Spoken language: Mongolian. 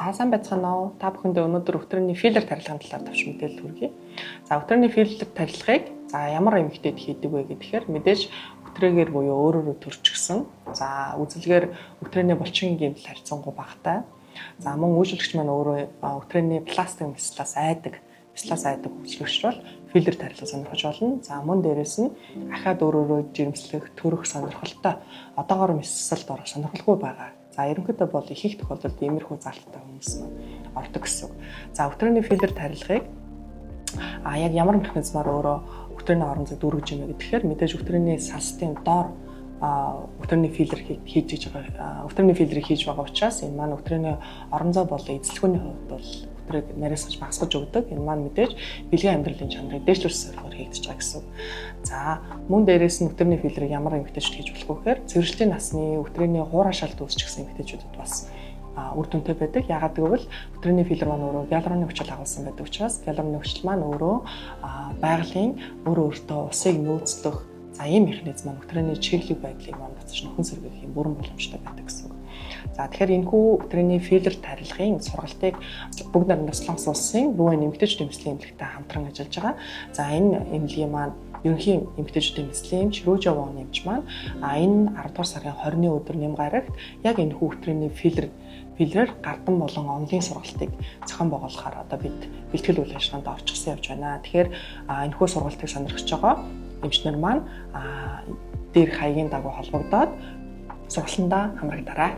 Сайн байцгаана уу? Та бүхэндээ өнөөдөр өтрөөний филлер тарилгын талаар товч мэдээлэл хүргэе. За өтрөөний филлер тарилгыг ямар эмэгтэйд хийдэг вэ гэхээр мэдээж өтрээгээр буюу өөрөөрөө төрчихсөн. За үзэлгээр өтрөөний булчин гэмтэл харьцангуй багатай. За мөн үйлчлэгч маань өөрөө өтрөөний пластик мислаас айдаг үйлчлэгч бол филлер тарилга сонирхож болно. За мөн дээрэс нь ахаад өөрөөрөө жирэмслэх, төрөх сонирхолтой одоогоор миссэлд орох сонирхолгүй байгаа. За ерөнхийдөө бол их тохиолдолд иймэрхүү залттай хүмүүс ордог гэсэн үг. За өтрөөний филлер тарилгыг яг ямар механизмаар өөрөө өтрөөний орон зайд дүүргэж юм бэ гэхээр мэдээж өтрөөний сансдын доор өтрөөний филлер хийж байгаа. Өтрөөний филлерийг хийж байгаа учраас энэ маань өтрөөний орон зай болон эзлэхүүний хувьд бол өтрөөг нарийсгаж багасгаж өгдөг. Энэ маань мэдээж бэлгийн амьдралын чанарыг дээшлүүлэх зорилгоор хийгдэж байгаа гэсэн үг. За мөн дээрээс нь өтрөөний филлерийг ямар эмэгтэйчүүд хийж болох вэ гэхээр цэвэрлэлийн насны өтрөөний хуурай шалт үүсчихсэн эмэгтэйчүүдэд бас үр дүнтэй байдаг. Яагаад гэвэл өтрөөний филлер маань өөрөө гиалуроны хүчил агуулсан байдаг учраас гиалуроны хүчил маань өөрөө байгалийн өөртөө усыг нөөцлөх ийм механизм маань өтрөөний чиглэг байдлыг маань буцаж нөхөн сэргээх юм бүрэн боломжтой байдаг гэсэн үг. За тэгэхээр энэхүү өтрөөний филлер тарилгын сургалтыг бүгд найрамдах Солонгос улсын рүүн эмэгтэйчүүдийн эмчлийн эмнэлэгтэй хамтран ажиллаж байгаа. За энэ эмнэлгийн маань ерөнхий эмэгтэйчүүдийн эмчлийн эмч Ружа Вон эмч маань энэ 10 дугаар сарын 20-ны өдөр нэм гарагт яг энэхүү өтрөөний филлерээр гардан болон онлын сургалтыг зохион байгуулахаар одоо бид бэлтгэл үйл ажиллагаанд орчихсон явж байна. Тэгэхээр энэхүү сургалтыг сонирхож байгаа эмчнэр маань дээр хаягийн дагуу холбогдоод сургалтандаа хамрагдараа.